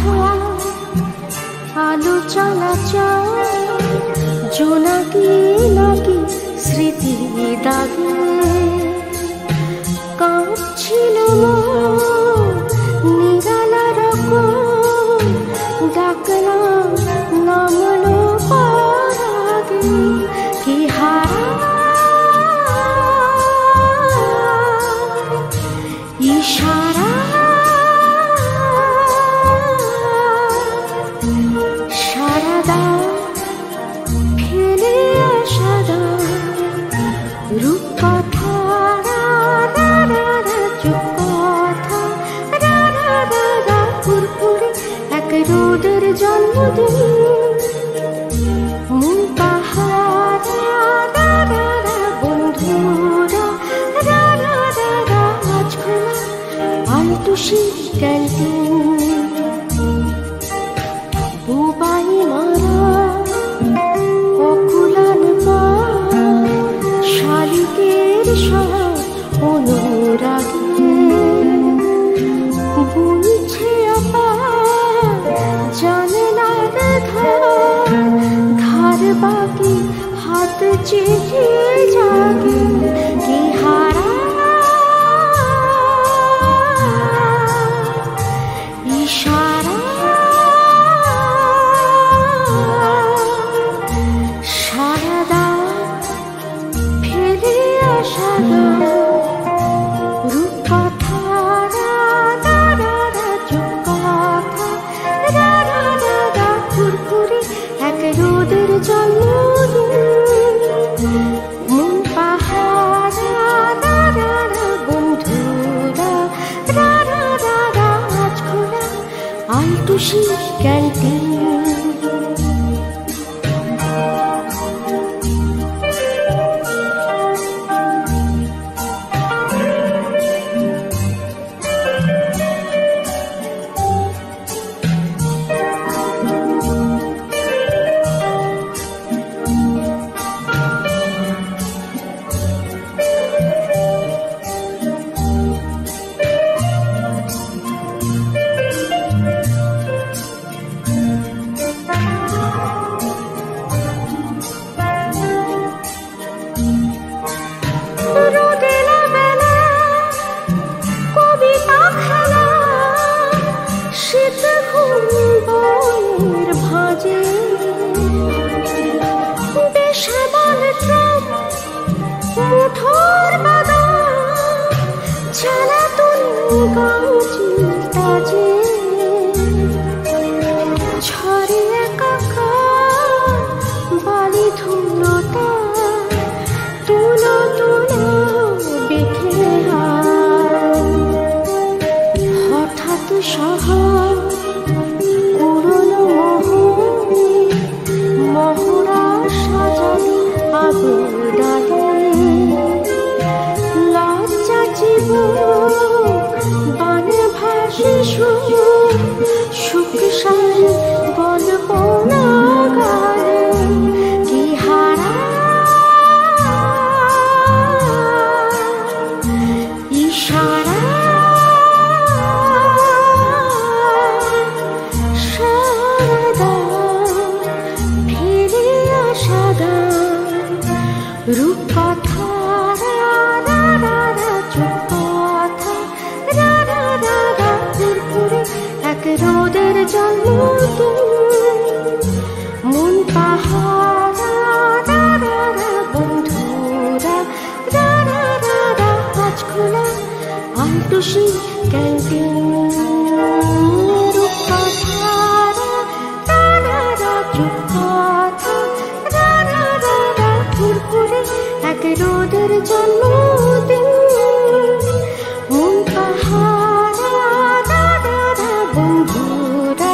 আঠা আলো চলাচল জোনাকি নাকি স্মৃতি দাগে কাঁপছিল নিরালা রকম ডাকলাম নামলো পারাগে কি হারা ইশারা সারাদা ফেলে আসাদা রূপ কথা চুপ কথা পুরপুরে এক রোদের জন্মদিন মন পাহাড়া বন্ধুরা আজ খোলা আলটুসি ক্যান্টিন বুবাই মারা অকুলান পা শালিকের সহ অনুরাগে বুনছে আপা জানলার ধার বাকি হাত চেয়ে জাগে কি হারা ইশারা সারাদা ফেলে আসাদা রূপ কথা চুপ কথা ফুরফুরে এক রোদের জন্মদিন মন পাহাড়া বন্ধুরা আজ খোলা আলটুসি ক্যান্টিন মুঠোর বাদাম ছালা তুলি গাছি তাজে ঝরে একাকার বালি ধুলোটা তুলো তুলো বিখে হঠাৎ শহর পুরনো মহড়া সাজানো আবুদারে লজ্জা বানে ভাসে সুখ সারে গল্প না গানে কি হারা ইশারা সারাদা ফিরে আসাদা রূপ কথা চুপ কথা পুরপুরে এক রোদের জন্মদিন মন পাহাড়া বন্ধুরা আজ খোলা আলটুসি ক্যান্টিন রূপ কথা চুপ কথা পুরপুরে এক রোদের জন্মদিন মন পাহাড়া বন্ধুরা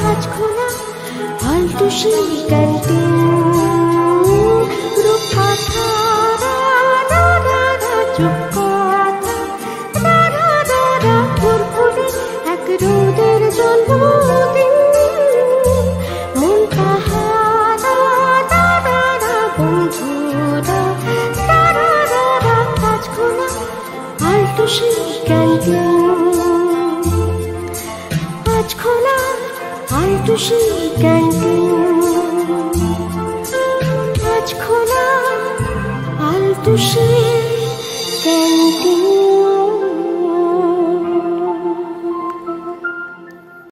আজ খোলা আলটুসি ক্যান্টিন রূপ কথা চুপ কথা পুরপুরে এক রোদের জন্মদিন মন পাহাড়া বন্ধুরা আজ খোলা আলটুসি ক্যান্টিন আলটুসি ক্যান্টিন আজ খোলা আলটুসি